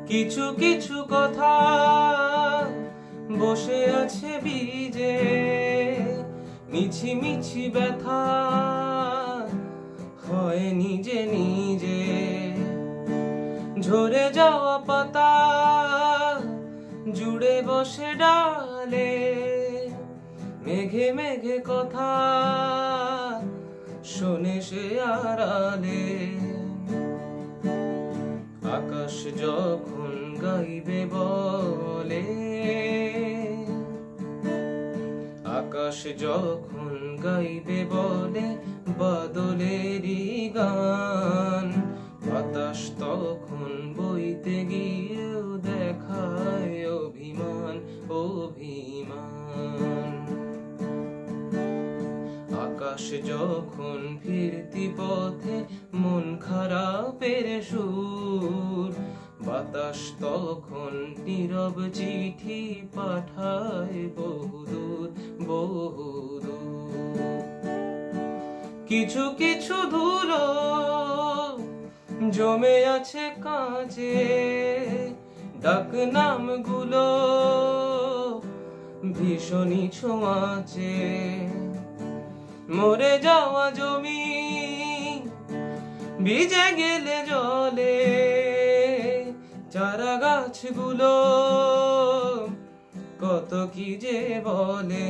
কিছু কিছু কথা বসে আছে বীজে, মিছি মিছি ব্যথা হয় নিজে নিজে। ঝরে যাওয়া পাতা জুড়ে বসে ডালে, মেঘে মেঘে কথা শোনে সে আড়ালে। আকাশ যখন গাইবে বলে, আকাশ যখন গাইবে বলে বাদলেরই গান, বাতাস তখন বইতে গিয়েও দেখায় অভিমান অভিমান। আকাশ যখন ফিরতি পথে মন খারাপের সুর, বাতাস তখন নীরব চিঠি পাঠায় বহুদূর বহুদূর। কিছু কিছু ধুলো জমে আছে কাঁচে, ডাক নামগুলো ভীষণই ছোঁয়াচে। মরে যাওয়া জমি ভিজে গেলে জলে, চারা গাছগুলো কত কি যে বলে।